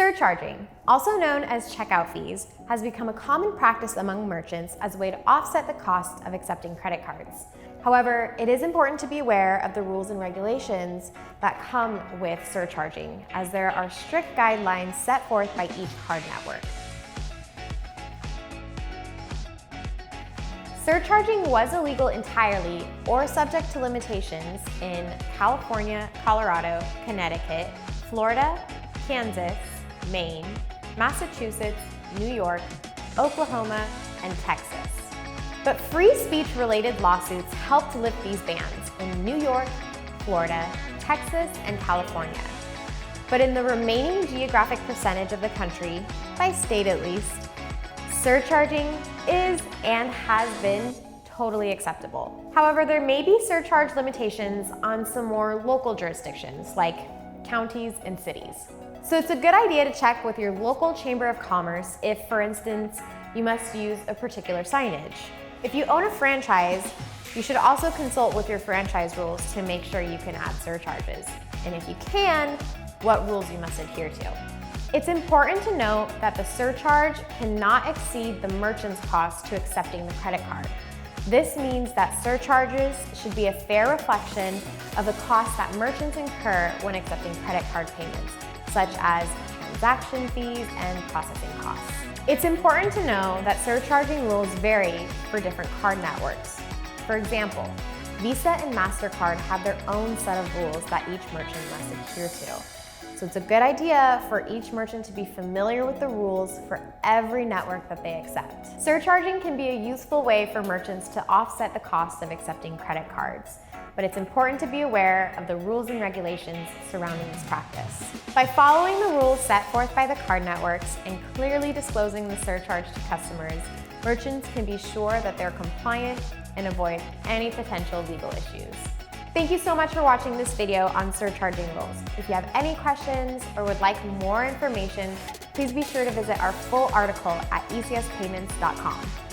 Surcharging, also known as checkout fees, has become a common practice among merchants as a way to offset the cost of accepting credit cards. However, it is important to be aware of the rules and regulations that come with surcharging, as there are strict guidelines set forth by each card network. Surcharging was illegal entirely or subject to limitations in California, Colorado, Connecticut, Florida, Kansas, Maine, Massachusetts, New York, Oklahoma, and Texas. But free speech-related lawsuits helped lift these bans in New York, Florida, Texas, and California. But in the remaining geographic percentage of the country, by state at least, surcharging is and has been totally acceptable. However, there may be surcharge limitations on some more local jurisdictions, like counties and cities. So it's a good idea to check with your local Chamber of Commerce if, for instance, you must use a particular signage. If you own a franchise, you should also consult with your franchise rules to make sure you can add surcharges. And if you can, what rules you must adhere to. It's important to note that the surcharge cannot exceed the merchant's cost to accepting the credit card. This means that surcharges should be a fair reflection of the costs that merchants incur when accepting credit card payments, such as transaction fees and processing costs. It's important to know that surcharging rules vary for different card networks. For example, Visa and MasterCard have their own set of rules that each merchant must adhere to. So it's a good idea for each merchant to be familiar with the rules for every network that they accept. Surcharging can be a useful way for merchants to offset the cost of accepting credit cards, but it's important to be aware of the rules and regulations surrounding this practice. By following the rules set forth by the card networks and clearly disclosing the surcharge to customers, merchants can be sure that they're compliant and avoid any potential legal issues. Thank you so much for watching this video on surcharging rules. If you have any questions or would like more information, please be sure to visit our full article at ecspayments.com.